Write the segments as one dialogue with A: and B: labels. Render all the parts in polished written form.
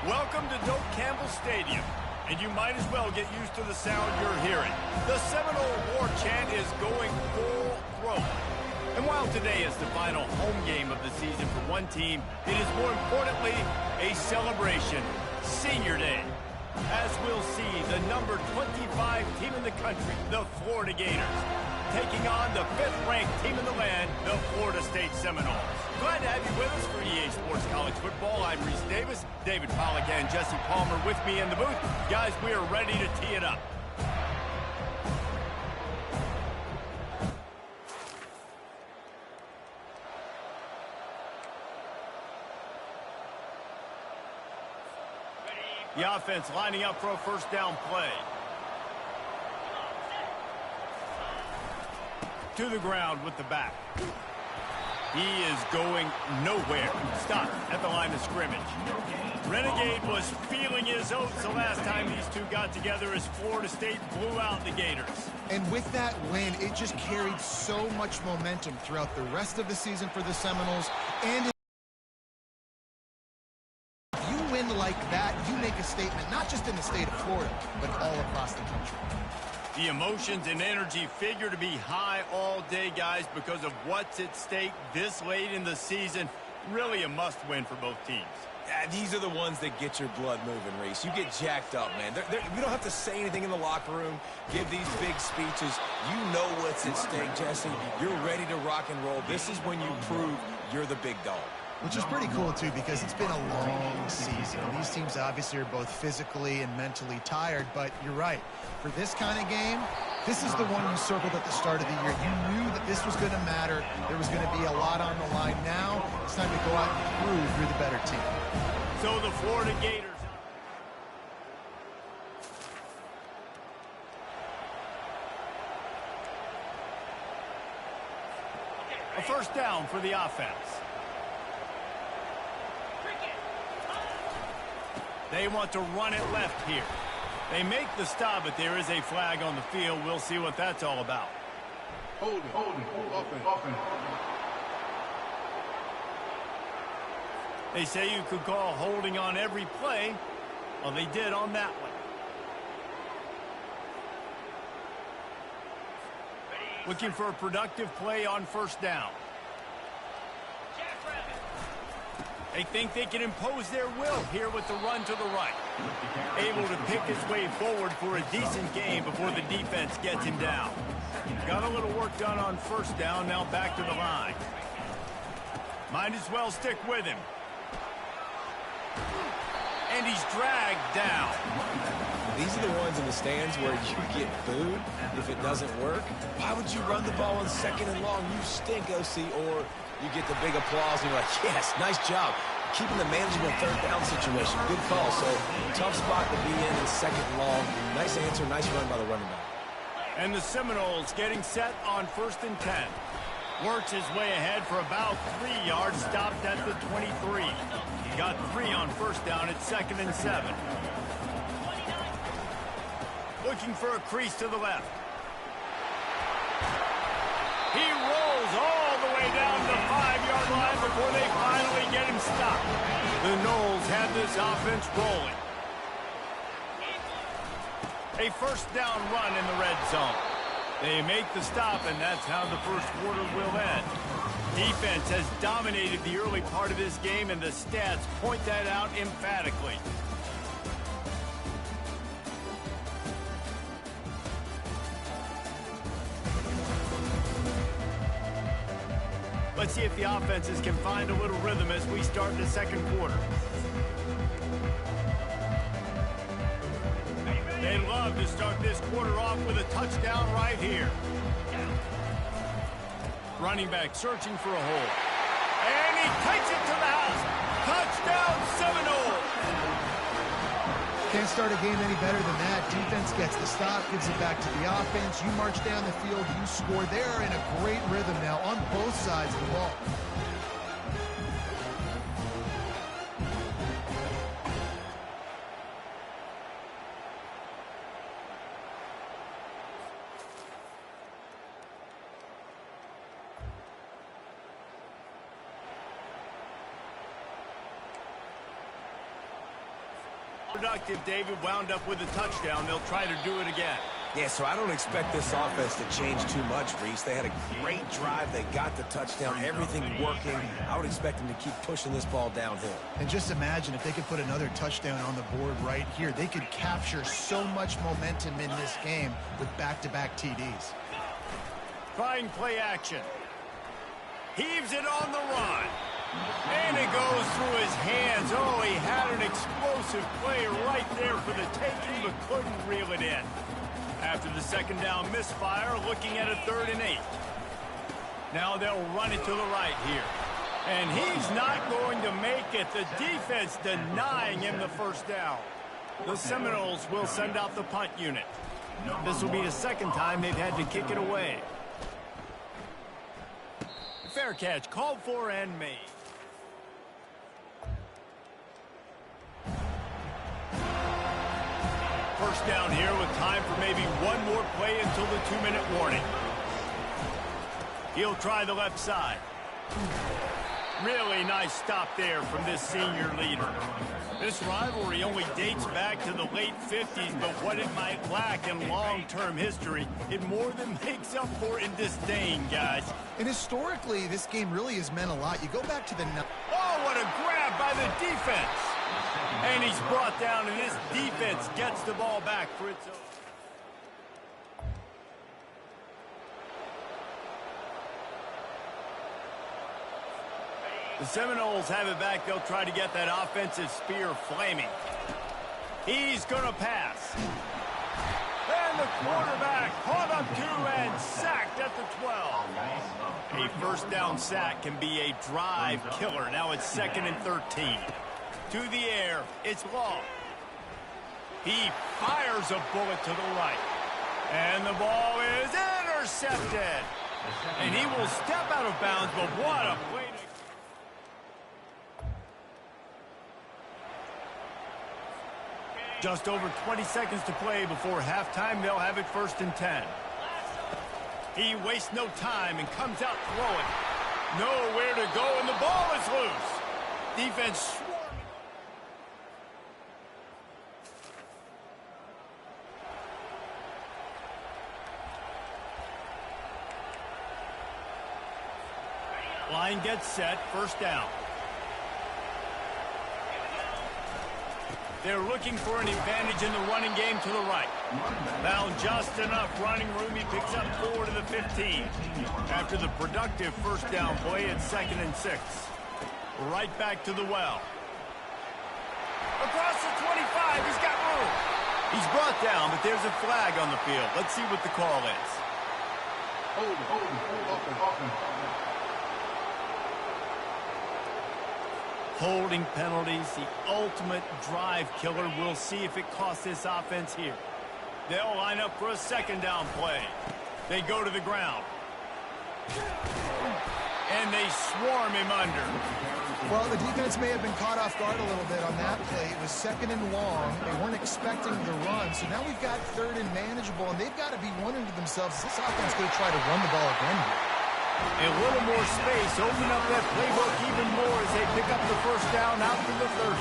A: Welcome to Doak Campbell Stadium, and you might as well get used to the sound you're hearing. The Seminole war chant is going full throat. And while today is the final home game of the season for one team, it is more importantly a celebration, Senior Day. As we'll see, the number 25 team in the country, the Florida Gators, taking on the 5th-ranked team in the land, the Florida State Seminoles. Glad to have you with us for EA Sports College Football. I'm Reese Davis, David Pollack and Jesse Palmer with me in the booth. Guys, we are ready to tee it up. The offense lining up for a first down play. To the ground with the back. He is going nowhere. Stop at the line of scrimmage. Renegade was feeling his oats the last time these two got together as Florida State blew out the Gators.
B: And with that win, it just carried so much momentum throughout the rest of the season for the Seminoles. And if you win like that, you make a statement, not just in the state of Florida, but all across the country.
A: The emotions and energy figure to be high all day, guys, because of what's at stake this late in the season. Really a must-win for both teams.
C: Yeah, these are the ones that get your blood moving, Reese. You get jacked up, man. You don't have to say anything in the locker room, give these big speeches. You know what's at stake, Jesse. You're ready to rock and roll. This is when you prove you're the big dog.
B: Which is pretty cool, too, because it's been a long season. These teams obviously are both physically and mentally tired, but you're right. For this kind of game, this is the one you circled at the start of the year. You knew that this was going to matter. There was going to be a lot on the line. Now it's time to go out and prove you're the better team.
A: So the Florida Gators. A first down for the offense. They want to run it left here. They make the stop, but there is a flag on the field. We'll see what that's all about.
D: Hold offense.
A: They say you could call holding on every play. Well, they did on that one. Looking for a productive play on first down. They think they can impose their will here with the run to the right. Able to pick his way forward for a decent game before the defense gets him down. Got a little work done on first down, now back to the line. Might as well stick with him. And he's dragged down.
C: These are the ones in the stands where you get booed if it doesn't work. Why would you run the ball on 2nd and long? You stink, OC. Or you get the big applause and you're like, yes, nice job. Keeping the manageable 3rd down situation. Good call. So tough spot to be in 2nd and long. Nice answer, nice run by the running back.
A: And the Seminoles getting set on 1st and 10. Works his way ahead for about 3 yards, stopped at the 23. Got 3 on first down at 2nd and 7. Looking for a crease to the left. He rolls all the way down the 5-yard line before they finally get him stopped. The Noles have this offense rolling. A first down run in the red zone. They make the stop, and that's how the first quarter will end. Defense has dominated the early part of this game, and the stats point that out emphatically. Let's see if the offenses can find a little rhythm as we start the second quarter. They love to start this quarter off with a touchdown right here. Running back searching for a hole. And he takes it to the house. Touchdown Seminoles!
B: Can't start a game any better than that. Defense gets the stop, gives it back to the offense. You march down the field, you score. They are in a great rhythm now on both sides of the ball.
A: Productive, David, wound up with a touchdown. They'll try to do it again.
C: Yeah, so I don't expect this offense to change too much, Reese. They had a great drive. They got the touchdown, everything working. I would expect them to keep pushing this ball downhill.
B: And just imagine if they could put another touchdown on the board right here. They could capture so much momentum in this game with back-to-back TDs.
A: Trying play action. Heaves it on the run. And it goes through his hands. Oh, he had an explosive play right there for the taking, but couldn't reel it in. After the second down misfire, looking at a 3rd and 8. Now they'll run it to the right here. And he's not going to make it. The defense denying him the first down. The Seminoles will send out the punt unit. This will be the second time they've had to kick it away. Fair catch, called for and made. First down here with time for maybe one more play until the 2-minute warning. He'll try the left side. Really nice stop there from this senior leader. This rivalry only dates back to the late 50s, but what it might lack in long-term history, it more than makes up for in disdain, guys.
B: And historically, this game really has meant a lot. You go back to the...
A: Oh, what a grab by the defense! And he's brought down, and this defense gets the ball back for its own. The Seminoles have it back. They'll try to get that offensive spear flaming. He's going to pass. And the quarterback caught up to and sacked at the 12. A first down sack can be a drive killer. Now it's 2nd and 13. To the air, it's Long. He fires a bullet to the right. And the ball is intercepted. And he will step out of bounds, but what a play. Just over 20 seconds to play before halftime. They'll have it 1st and 10. He wastes no time and comes out throwing. Nowhere to go, and the ball is loose. Defense swarming. Line gets set, 1st down. They're looking for an advantage in the running game to the right. Found just enough running room. He picks up 4 to the 15. After the productive first down play, it's 2nd and 6. Right back to the well. Across the 25, he's got room. He's brought down, but there's a flag on the field. Let's see what the call is. Holding penalties, the ultimate drive killer. We'll see if it costs this offense here. They'll line up for a 2nd down play. They go to the ground. And they swarm him under.
B: Well, the defense may have been caught off guard a little bit on that play. It was 2nd and long. They weren't expecting the run. So now we've got 3rd and manageable, and they've got to be wondering to themselves, is this offense going to try to run the ball again here?
A: A little more space, open up that playbook even more as they pick up the first down out to the 30.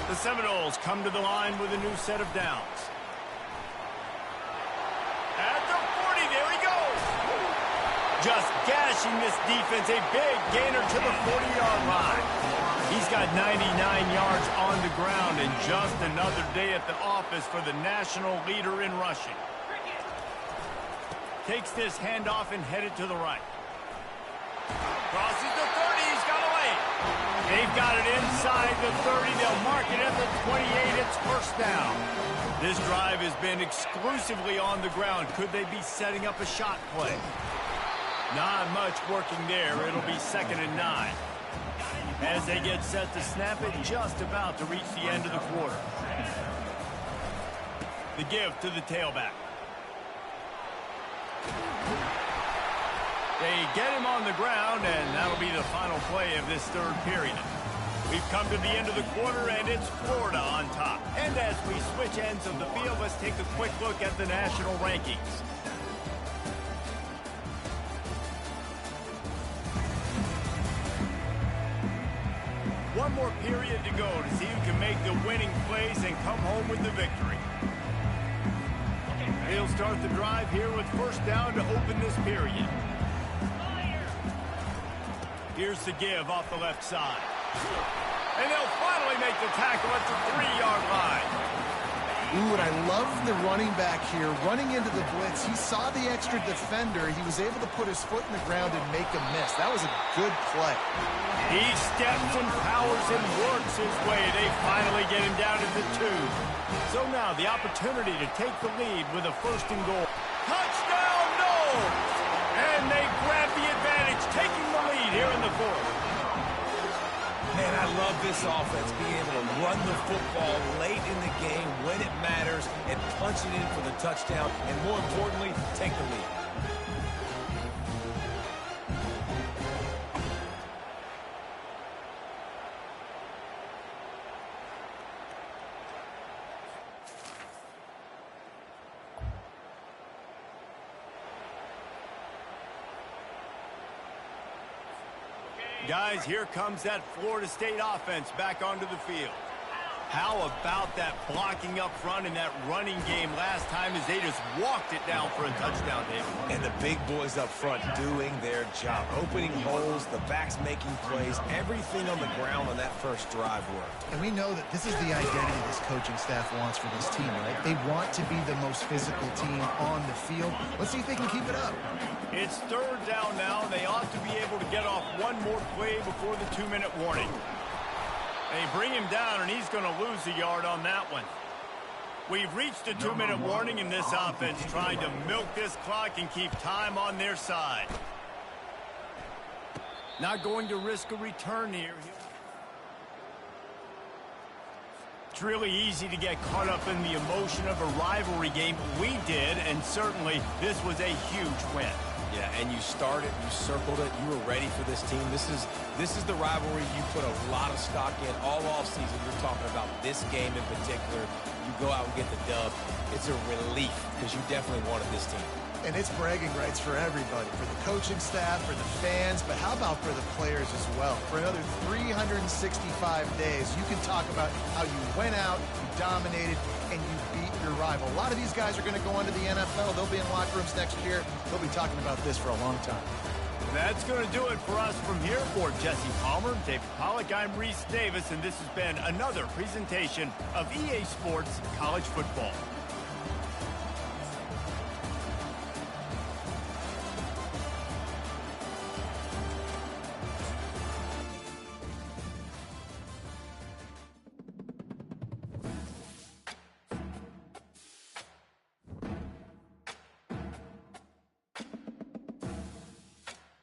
A: The Seminoles come to the line with a new set of downs. At the 40, there he goes. Just gashing this defense, a big gainer to the 40-yard line. He's got 99 yards on the ground, and just another day at the office for the national leader in rushing. Takes this handoff and headed to the right. Crosses the 30, he's got away. They've got it inside the 30. They'll mark it at the 28. It's 1st down. This drive has been exclusively on the ground. Could they be setting up a shot play? Not much working there. It'll be 2nd and 9. As they get set to snap it, just about to reach the end of the quarter. The give to the tailback. They get him on the ground, and that'll be the final play of this 3rd period. We've come to the end of the quarter, and it's Florida on top. And as we switch ends of the field, let's take a quick look at the national rankings. one more period to go to see who can make the winning plays and come home with the victory. He'll start the drive here with first down to open this period. Here's the give off the left side. And they'll finally make the tackle at the 3-yard line.
B: Ooh, and I love the running back here. Running into the blitz, he saw the extra defender. He was able to put his foot in the ground and make a miss. That was a good play.
A: He steps and powers and works his way. They finally get him down to the 2. So now the opportunity to take the lead with a 1st and goal. Touchdown, Nole! And they grab the advantage, taking the lead here in the 4th.
C: Man, I love this offense, being able to run the football late in the game when it matters and punch it in for the touchdown, and more importantly, take the lead.
A: Guys, here comes that Florida State offense back onto the field. How about that blocking up front and that running game last time as they just walked it down for a touchdown, David?
C: And the big boys up front doing their job. Opening holes, the backs making plays, everything on the ground on that first drive worked.
B: And we know that this is the identity this coaching staff wants for this team, right? They want to be the most physical team on the field. Let's see if they can keep it up.
A: It's 3rd down now. They ought to be able to get off one more play before the 2-minute warning. They bring him down, and he's going to lose a yard on that one. We've reached a 2-minute warning in this offense, trying to milk this clock and keep time on their side. Not going to risk a return here. It's really easy to get caught up in the emotion of a rivalry game. We did, and certainly this was a huge win.
C: Yeah, and you started, you circled it, you were ready for this team. This is the rivalry you put a lot of stock in all offseason. You're talking about this game in particular. You go out and get the dub. It's a relief because you definitely wanted this team.
B: And it's bragging rights for everybody, for the coaching staff, for the fans, but how about for the players as well? For another 365 days, you can talk about how you went out, you dominated, and you beat your rival. A lot of these guys are going to go on to the NFL. They'll be in locker rooms next year. They'll be talking about this for a long time.
A: That's going to do it for us from here. For Jesse Palmer, David Pollack, I'm Reese Davis, and this has been another presentation of EA Sports College Football.